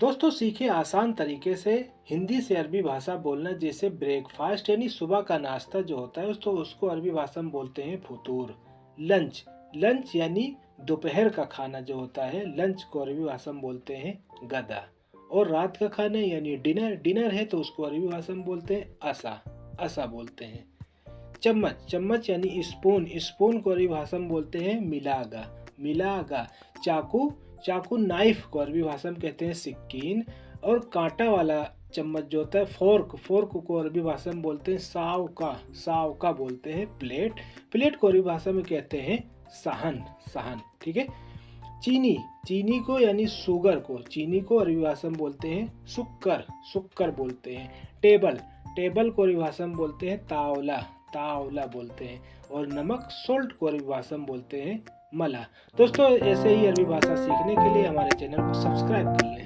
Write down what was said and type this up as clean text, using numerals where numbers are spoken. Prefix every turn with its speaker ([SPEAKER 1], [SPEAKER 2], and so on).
[SPEAKER 1] दोस्तों सीखे आसान तरीके से हिंदी से अरबी भाषा बोलना। जैसे ब्रेकफास्ट यानी सुबह का नाश्ता जो होता है तो उसको अरबी भाषा में बोलते हैं फुतूर। लंच लंच यानी दोपहर का खाना जो होता है, लंच को अरबी भाषा में बोलते हैं गदा। और रात का खाना यानी डिनर डिनर है तो उसको अरबी भाषा में बोलते हैं असा। असा बोलते हैं। चम्मच चम्मच यानी स्पून स्पून को अरबी भाषा में बोलते हैं मिलागा। मिलागा। चाकू चाकू नाइफ को अरबी भाषा में कहते हैं सिक्कीन। और कांटा वाला चम्मच जो होता है फोर्क फोर्क को अरबी भाषा में बोलते हैं सावका। सावका बोलते हैं प्लेट। प्लेट को अरबी भाषा में कहते हैं सहन। सहन, ठीक है। चीनी चीनी को यानी चीनी को अरबी भाषा में बोलते हैं सुक्कर। सुक्कर बोलते हैं। टेबल टेबल को अरबी भाषा में बोलते हैं तावला। तावला बोलते हैं। और नमक सोल्ट को अरबी भाषा में बोलते हैं मला। दोस्तों ऐसे ही अरबी भाषा सीखने के लिए हमारे चैनल को सब्सक्राइब कर लें।